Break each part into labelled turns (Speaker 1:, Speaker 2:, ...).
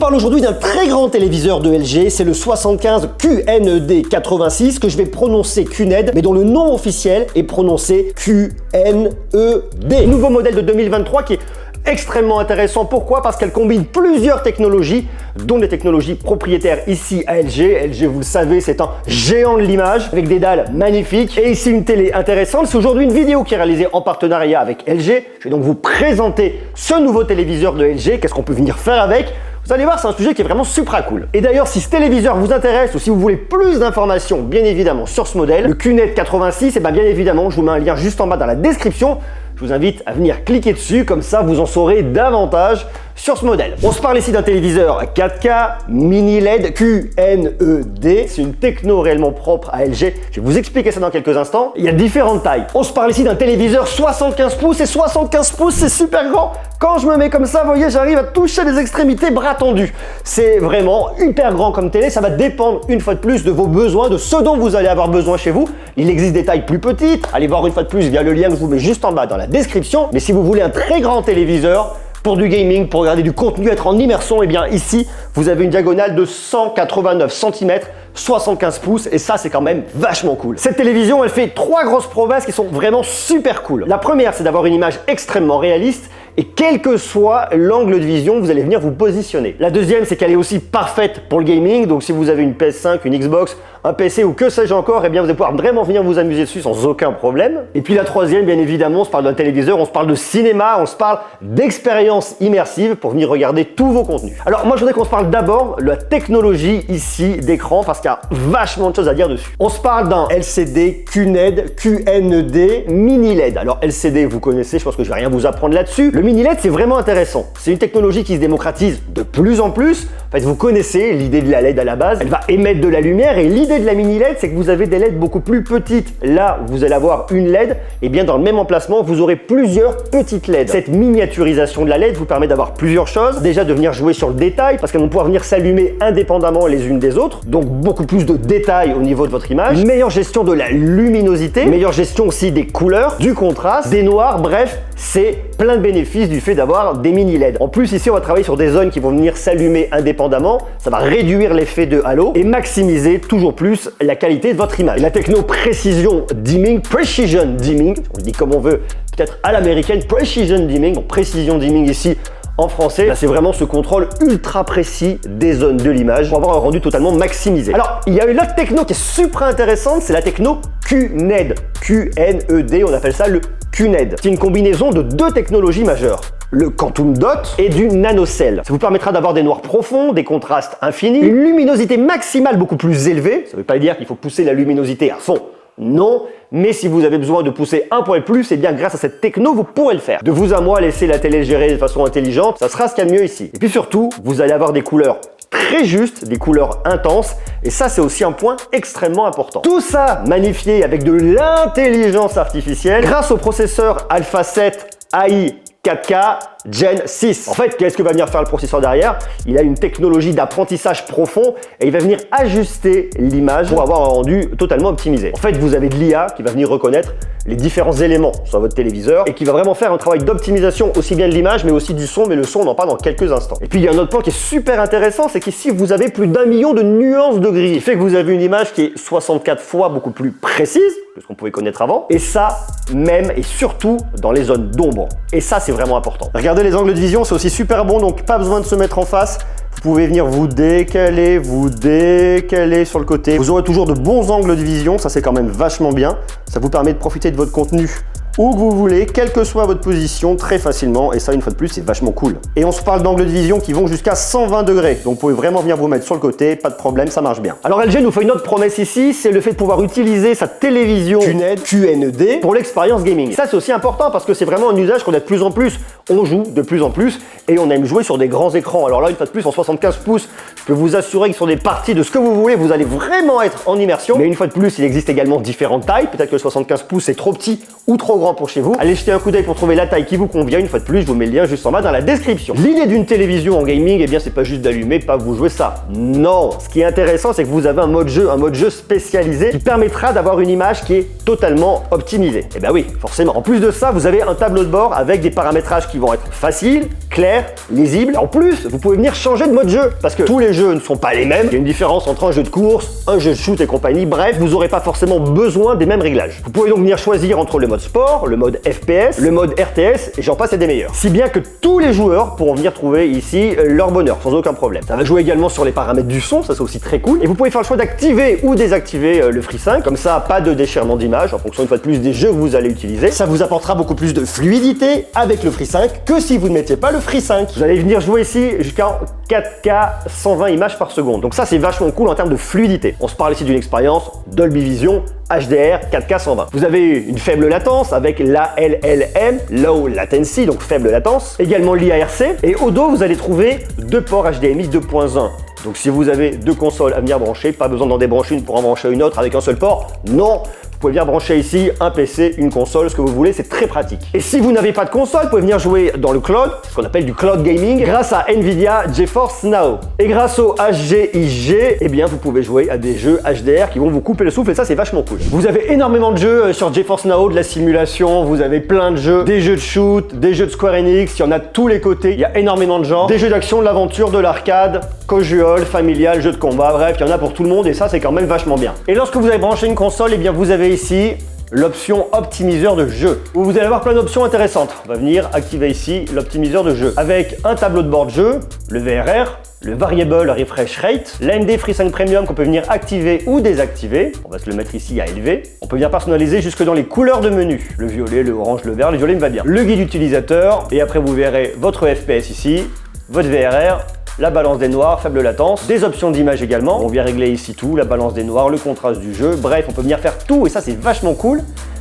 Speaker 1: parle aujourd'hui d'un très grand téléviseur de LG, c'est le 75 QNED86 que je vais prononcer QNED, mais dont le nom officiel est prononcé QNED. Nouveau modèle de 2023 qui est extrêmement intéressant. Pourquoi? Parce qu'elle combine plusieurs technologies, dont des technologies propriétaires ici à LG. LG, vous le savez, c'est un géant de l'image avec des dalles magnifiques. Et ici, une télé intéressante. C'est aujourd'hui une vidéo qui est réalisée en partenariat avec LG. Je vais donc vous présenter ce nouveau téléviseur de LG. Qu'est-ce qu'on peut venir faire avec? Vous allez voir, c'est un sujet qui est vraiment super cool. Et d'ailleurs, si ce téléviseur vous intéresse ou si vous voulez plus d'informations, bien évidemment, sur ce modèle, le QNED86, et bien évidemment, je vous mets un lien juste en bas dans la description. Je vous invite à venir cliquer dessus, comme ça vous en saurez davantage sur ce modèle. On se parle ici d'un téléviseur 4K mini LED QNED. C'est une techno réellement propre à LG. Je vais vous expliquer ça dans quelques instants. Il y a différentes tailles. On se parle ici d'un téléviseur 75 pouces et 75 pouces, c'est super grand. Quand je me mets comme ça, vous voyez, j'arrive à toucher les extrémités bras tendus. C'est vraiment hyper grand comme télé. Ça va dépendre une fois de plus de vos besoins, de ce dont vous allez avoir besoin chez vous. Il existe des tailles plus petites. Allez voir une fois de plus via le lien que je vous mets juste en bas dans la description. Mais si vous voulez un très grand téléviseur, pour du gaming, pour regarder du contenu, être en immersion, et bien ici, vous avez une diagonale de 189 cm, 75 pouces, et ça, c'est quand même vachement cool. Cette télévision, elle fait trois grosses promesses qui sont vraiment super cool. La première, c'est d'avoir une image extrêmement réaliste, et quel que soit l'angle de vision, vous allez venir vous positionner. La deuxième, c'est qu'elle est aussi parfaite pour le gaming, donc si vous avez une PS5, une Xbox, un PC ou que sais-je encore, eh bien vous allez pouvoir vraiment venir vous amuser dessus sans aucun problème. Et puis la troisième, bien évidemment, on se parle d'un téléviseur, on se parle de cinéma, on se parle d'expérience immersive pour venir regarder tous vos contenus. Alors moi je voudrais qu'on se parle d'abord de la technologie ici d'écran parce qu'il y a vachement de choses à dire dessus. On se parle d'un LCD QNED mini LED. Alors LCD vous connaissez, je pense que je vais rien vous apprendre là-dessus. Le mini LED c'est vraiment intéressant. C'est une technologie qui se démocratise de plus en plus. En fait vous connaissez l'idée de la LED à la base, elle va émettre de la lumière et l'idée de la mini LED, c'est que vous avez des LED beaucoup plus petites. Là, vous allez avoir une LED, et bien dans le même emplacement, vous aurez plusieurs petites LED. Cette miniaturisation de la LED vous permet d'avoir plusieurs choses. Déjà de venir jouer sur le détail, parce qu'elles vont pouvoir venir s'allumer indépendamment les unes des autres. Donc beaucoup plus de détails au niveau de votre image. Une meilleure gestion de la luminosité, meilleure gestion aussi des couleurs, du contraste, des noirs, bref, c'est plein de bénéfices du fait d'avoir des mini LED. En plus, ici, on va travailler sur des zones qui vont venir s'allumer indépendamment. Ça va réduire l'effet de halo et maximiser toujours plus la qualité de votre image. La techno Precision Dimming, on le dit comme on veut, peut-être à l'américaine, Precision Dimming, donc Precision Dimming ici en français, c'est vraiment ce contrôle ultra précis des zones de l'image pour avoir un rendu totalement maximisé. Alors, il y a une autre techno qui est super intéressante, c'est la techno QNED. QNED, on appelle ça le QNED. C'est une combinaison de deux technologies majeures. Le Quantum Dot et du nanocell. Ça vous permettra d'avoir des noirs profonds, des contrastes infinis, une luminosité maximale beaucoup plus élevée. Ça ne veut pas dire qu'il faut pousser la luminosité à fond. Non, mais si vous avez besoin de pousser un point plus, et bien grâce à cette techno, vous pourrez le faire. De vous à moi, laisser la télé gérer de façon intelligente, ça sera ce qu'il y a de mieux ici. Et puis surtout, vous allez avoir des couleurs très justes, des couleurs intenses, et ça c'est aussi un point extrêmement important. Tout ça magnifié avec de l'intelligence artificielle grâce au processeur Alpha 7 AI 4K Gen 6. En fait, qu'est-ce que va venir faire le processeur derrière? Il a une technologie d'apprentissage profond et il va venir ajuster l'image pour avoir un rendu totalement optimisé. En fait, vous avez de l'IA qui va venir reconnaître les différents éléments sur votre téléviseur et qui va vraiment faire un travail d'optimisation aussi bien de l'image mais aussi du son, mais le son on en parle dans quelques instants. Et puis il y a un autre point qui est super intéressant, c'est qu'ici vous avez plus d'1 million de nuances de gris, ce qui fait que vous avez une image qui est 64 fois beaucoup plus précise que ce qu'on pouvait connaître avant, et ça même et surtout dans les zones d'ombre. Et ça c'est vraiment important. Regardez les angles de vision, c'est aussi super bon, donc pas besoin de se mettre en face. Vous pouvez venir vous décaler sur le côté. Vous aurez toujours de bons angles de vision, ça c'est quand même vachement bien. Ça vous permet de profiter de votre contenu où que vous voulez, quelle que soit votre position, très facilement. Et ça, une fois de plus, c'est vachement cool. Et on se parle d'angles de vision qui vont jusqu'à 120 degrés. Donc vous pouvez vraiment venir vous mettre sur le côté, pas de problème, ça marche bien. Alors LG nous fait une autre promesse ici, c'est le fait de pouvoir utiliser sa télévision QNED pour l'expérience gaming. Ça c'est aussi important parce que c'est vraiment un usage qu'on a de plus en plus. On joue de plus en plus et on aime jouer sur des grands écrans. Alors là, une fois de plus, en 75 pouces, je peux vous assurer que sur des parties de ce que vous voulez, vous allez vraiment être en immersion. Mais une fois de plus, il existe également différentes tailles. Peut-être que le 75 pouces est trop petit ou trop grand. grand pour chez vous. Allez jeter un coup d'œil pour trouver la taille qui vous convient. Une fois de plus, je vous mets le lien juste en bas dans la description. L'idée d'une télévision en gaming, eh bien, c'est pas juste d'allumer, pas vous jouer ça. Non, ce qui est intéressant, c'est que vous avez un mode jeu spécialisé qui permettra d'avoir une image qui est totalement optimisée. Et ben oui, forcément. En plus de ça, vous avez un tableau de bord avec des paramétrages qui vont être faciles, clairs, lisibles. En plus, vous pouvez venir changer de mode jeu parce que tous les jeux ne sont pas les mêmes. Il y a une différence entre un jeu de course, un jeu de shoot et compagnie. Bref, vous n'aurez pas forcément besoin des mêmes réglages. Vous pouvez donc venir choisir entre le mode sport, le mode FPS, le mode RTS et j'en passe et des meilleurs. Si bien que tous les joueurs pourront venir trouver ici leur bonheur sans aucun problème. Ça va jouer également sur les paramètres du son, ça c'est aussi très cool. Et vous pouvez faire le choix d'activer ou désactiver le FreeSync. Comme ça, pas de déchirement d'image en fonction une fois de plus des jeux que vous allez utiliser. Ça vous apportera beaucoup plus de fluidité avec le FreeSync que si vous ne mettiez pas le FreeSync. Vous allez venir jouer ici jusqu'à 4K 120 images par seconde. Donc ça c'est vachement cool en termes de fluidité. On se parle ici d'une expérience Dolby Vision HDR 4K 120. Vous avez une faible latence avec l'ALLM, Low Latency, donc faible latence. Également l'IARC. Et au dos, vous allez trouver deux ports HDMI 2.1. Donc si vous avez deux consoles à venir brancher, pas besoin d'en débrancher une pour en brancher une autre avec un seul port. Non, vous pouvez venir brancher ici un PC, une console, ce que vous voulez, c'est très pratique. Et si vous n'avez pas de console, vous pouvez venir jouer dans le cloud, ce qu'on appelle du cloud gaming, grâce à Nvidia GeForce Now. Et grâce au HGIG, eh bien vous pouvez jouer à des jeux HDR qui vont vous couper le souffle et ça c'est vachement cool. Vous avez énormément de jeux sur GeForce Now, de la simulation, vous avez plein de jeux, des jeux de shoot, des jeux de Square Enix, il y en a de tous les côtés, il y a énormément de genres, des jeux d'action, de l'aventure, de l'arcade, casual, familial, jeux de combat, bref, il y en a pour tout le monde et ça c'est quand même vachement bien. Et lorsque vous avez branché une console, eh bien vous avez ici l'option optimiseur de jeu, où vous allez avoir plein d'options intéressantes. On va venir activer ici l'optimiseur de jeu, avec un tableau de bord de jeu, le VRR, le Variable Refresh Rate, l'AMD FreeSync Premium qu'on peut venir activer ou désactiver. On va se le mettre ici à élever. On peut bien personnaliser jusque dans les couleurs de menu. Le violet, le orange, le vert, le violet me va bien. Le guide utilisateur, et après vous verrez votre FPS ici, votre VRR, la balance des noirs, faible latence, des options d'image également. On vient régler ici tout, la balance des noirs, le contraste du jeu. Bref, on peut venir faire tout et ça c'est vachement cool.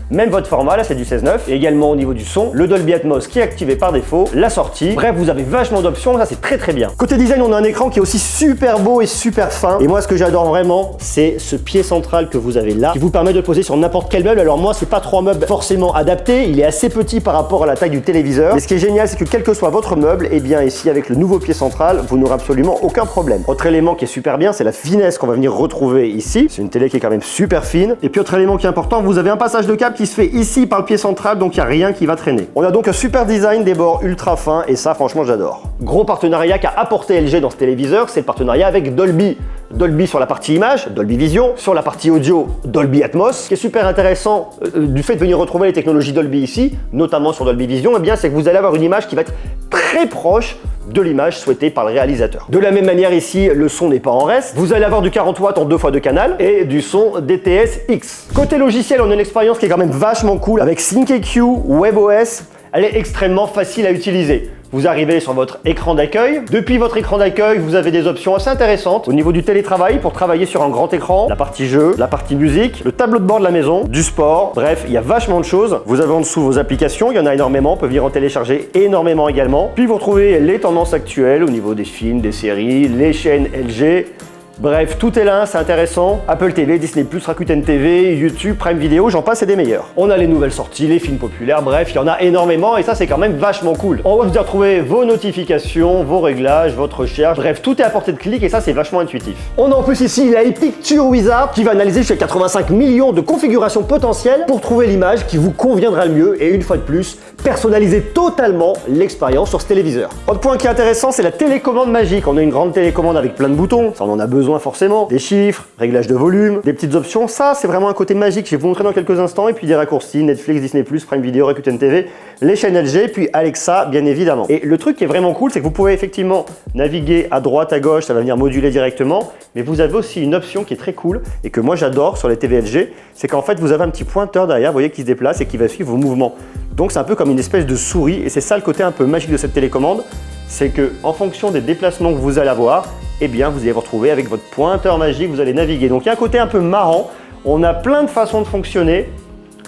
Speaker 1: Même votre format, là c'est du 16:9. Et également au niveau du son, le Dolby Atmos qui est activé par défaut, la sortie. Bref, vous avez vachement d'options, ça c'est très très bien. Côté design, on a un écran qui est aussi super beau et super fin. Et moi ce que j'adore vraiment, c'est ce pied central que vous avez là, qui vous permet de le poser sur n'importe quel meuble. Alors moi c'est pas trois meubles forcément adaptés, il est assez petit par rapport à la taille du téléviseur. Mais ce qui est génial, c'est que quel que soit votre meuble, et bien ici avec le nouveau pied central, vous n'aurez absolument aucun problème. Autre élément qui est super bien, c'est la finesse qu'on va venir retrouver ici. C'est une télé qui est quand même super fine. Et puis autre élément qui est important, vous avez un passage de câble qui se fait ici par le pied central, donc il n'y a rien qui va traîner. On a donc un super design, des bords ultra fins, et ça franchement j'adore. Gros partenariat qu'a apporté LG dans ce téléviseur, c'est le partenariat avec Dolby. Dolby sur la partie image, Dolby Vision, sur la partie audio, Dolby Atmos. Ce qui est super intéressant du fait de venir retrouver les technologies Dolby ici, notamment sur Dolby Vision, eh bien c'est que vous allez avoir une image qui va être très proche de l'image souhaitée par le réalisateur. De la même manière ici, le son n'est pas en reste. Vous allez avoir du 40 watts en 2x2 canal et du son DTS-X. Côté logiciel, on a une expérience qui est quand même vachement cool avec SyncEQ, WebOS. Elle est extrêmement facile à utiliser. Vous arrivez sur votre écran d'accueil. Depuis votre écran d'accueil, vous avez des options assez intéressantes au niveau du télétravail pour travailler sur un grand écran, la partie jeu, la partie musique, le tableau de bord de la maison, du sport. Bref, il y a vachement de choses. Vous avez en dessous vos applications, il y en a énormément. On peut venir en télécharger énormément également. Puis vous retrouvez les tendances actuelles au niveau des films, des séries, les chaînes LG. Bref, tout est là, c'est intéressant. Apple TV, Disney+, Rakuten TV, YouTube, Prime Video, j'en passe et des meilleurs. On a les nouvelles sorties, les films populaires, bref, il y en a énormément et ça c'est quand même vachement cool. On va vous retrouver vos notifications, vos réglages, votre recherche, bref, tout est à portée de clic et ça c'est vachement intuitif. On a en plus ici la Picture Wizard qui va analyser jusqu'à 85 millions de configurations potentielles pour trouver l'image qui vous conviendra le mieux et une fois de plus, personnaliser totalement l'expérience sur ce téléviseur. Autre point qui est intéressant, c'est la télécommande magique. On a une grande télécommande avec plein de boutons, ça on en a besoin forcément, des chiffres, réglage de volume, des petites options, ça c'est vraiment un côté magique, je vais vous montrer dans quelques instants, et puis des raccourcis, Netflix, Disney+, Prime Video, Rakuten TV, les chaînes LG, puis Alexa bien évidemment. Et le truc qui est vraiment cool, c'est que vous pouvez effectivement naviguer à droite, à gauche, ça va venir moduler directement, mais vous avez aussi une option qui est très cool, et que moi j'adore sur les TV LG, c'est qu'en fait vous avez un petit pointeur derrière, vous voyez, qui se déplace et qui va suivre vos mouvements. Donc c'est un peu comme une espèce de souris, et c'est ça le côté un peu magique de cette télécommande, c'est que en fonction des déplacements que vous allez avoir, eh bien vous allez vous retrouver avec votre pointeur magique, vous allez naviguer. Donc il y a un côté un peu marrant, on a plein de façons de fonctionner.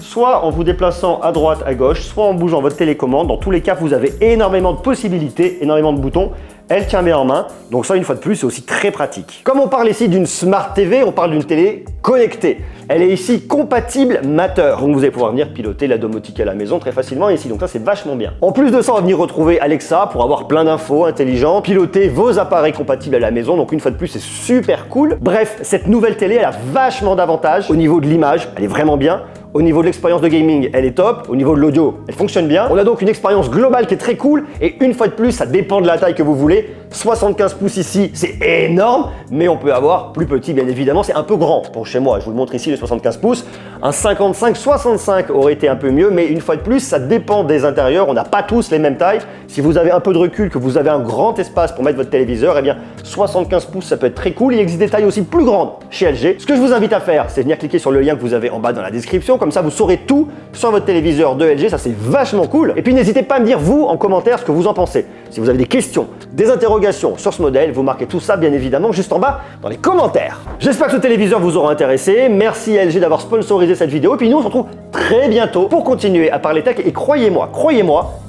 Speaker 1: soit en vous déplaçant à droite, à gauche, soit en bougeant votre télécommande. Dans tous les cas, vous avez énormément de possibilités, énormément de boutons. Elle tient bien en main, donc ça une fois de plus c'est aussi très pratique. Comme on parle ici d'une Smart TV, on parle d'une télé connectée. Elle est ici compatible Matter, donc vous allez pouvoir venir piloter la domotique à la maison très facilement ici, donc ça c'est vachement bien. En plus de ça, on va venir retrouver Alexa pour avoir plein d'infos intelligentes, piloter vos appareils compatibles à la maison, donc une fois de plus c'est super cool. Bref, cette nouvelle télé elle a vachement d'avantages au niveau de l'image, elle est vraiment bien. Au niveau de l'expérience de gaming, elle est top. Au niveau de l'audio, elle fonctionne bien. On a donc une expérience globale qui est très cool. Et une fois de plus, ça dépend de la taille que vous voulez. 75 pouces ici, c'est énorme. Mais on peut avoir plus petit, bien évidemment. C'est un peu grand pour chez moi. Je vous le montre ici, le 75 pouces. Un 55-65 aurait été un peu mieux. Mais une fois de plus, ça dépend des intérieurs. On n'a pas tous les mêmes tailles. Si vous avez un peu de recul, que vous avez un grand espace pour mettre votre téléviseur, eh bien 75 pouces, ça peut être très cool. Il existe des tailles aussi plus grandes chez LG. Ce que je vous invite à faire, c'est venir cliquer sur le lien que vous avez en bas dans la description. Comme ça, vous saurez tout sur votre téléviseur de LG. Ça, c'est vachement cool. Et puis, n'hésitez pas à me dire, vous, en commentaire, ce que vous en pensez. Si vous avez des questions, des interrogations sur ce modèle, vous marquez tout ça, bien évidemment, juste en bas dans les commentaires. J'espère que ce téléviseur vous aura intéressé. Merci LG d'avoir sponsorisé cette vidéo. Et puis, nous, on se retrouve très bientôt pour continuer à parler tech. Et croyez-moi,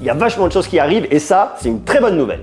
Speaker 1: il y a vachement de choses qui arrivent. Et ça, c'est une très bonne nouvelle.